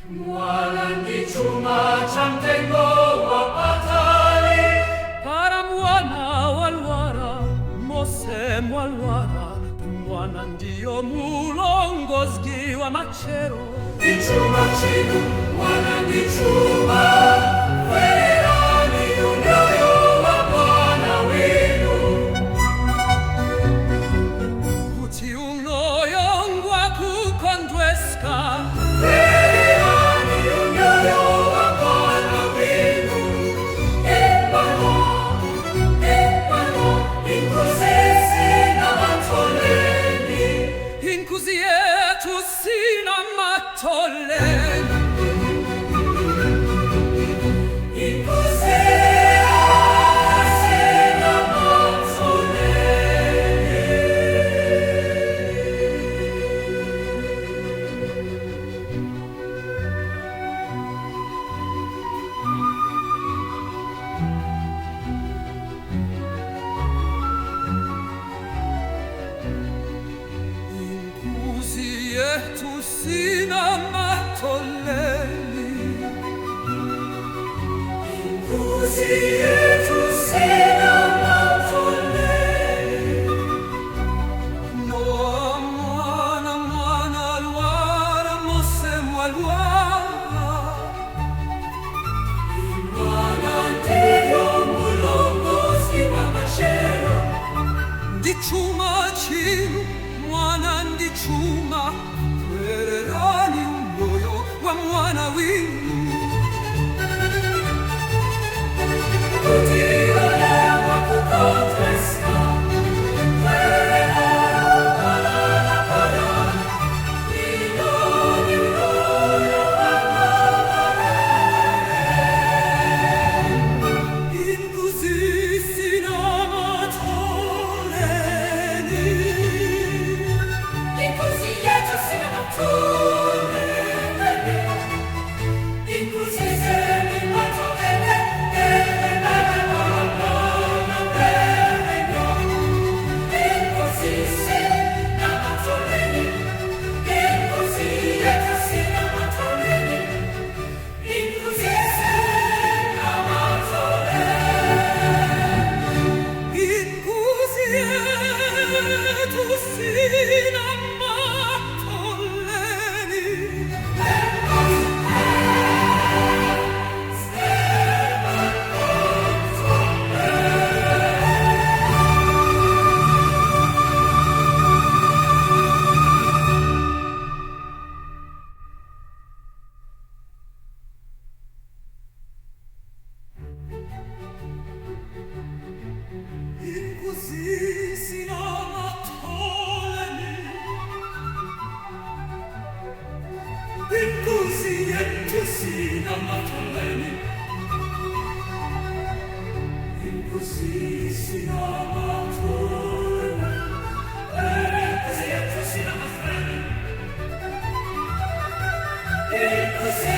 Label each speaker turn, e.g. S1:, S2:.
S1: Mwana ni chuma cha mtengo wa patali,
S2: para mwana walwara mose mwalwara, mwana ndiyo mulongozi wa machero.
S1: Ni chuma chinu, mwana ni chuma, werani unyoyo wa Bwana wenu.
S2: Kuti unoyongwa kukondweska,
S1: Werani unyoyo wa Bwana wenu. Epano, inkuzisi na matoleni.
S2: inkuzi yetu sina matoleni. Tu sina matoleni,
S1: Inkuzi yetu sina matoleni.
S2: mwana alwara mose mwalwara,
S1: Mwana ndiyo mulongozi wa machero.
S2: ndi chuma chinu, mwana ndi chuma, wererani umoyo wa mwana winu.
S1: Kutiyolewa kukondweska, werani walala Bwana, ilo ni uyoyo wa Bwana.
S2: Inkuzi sina matoleni,
S1: Inkuzi yetu sina matoleni. Inkuzi zeni matoleni.
S2: inkuzi yetu sina matoleni. Inkuzi sina matoleni, inkuzi yetu sina matoleni, inkuzi sina matoleni, inkuzi yetu sina matoleni, inkuzi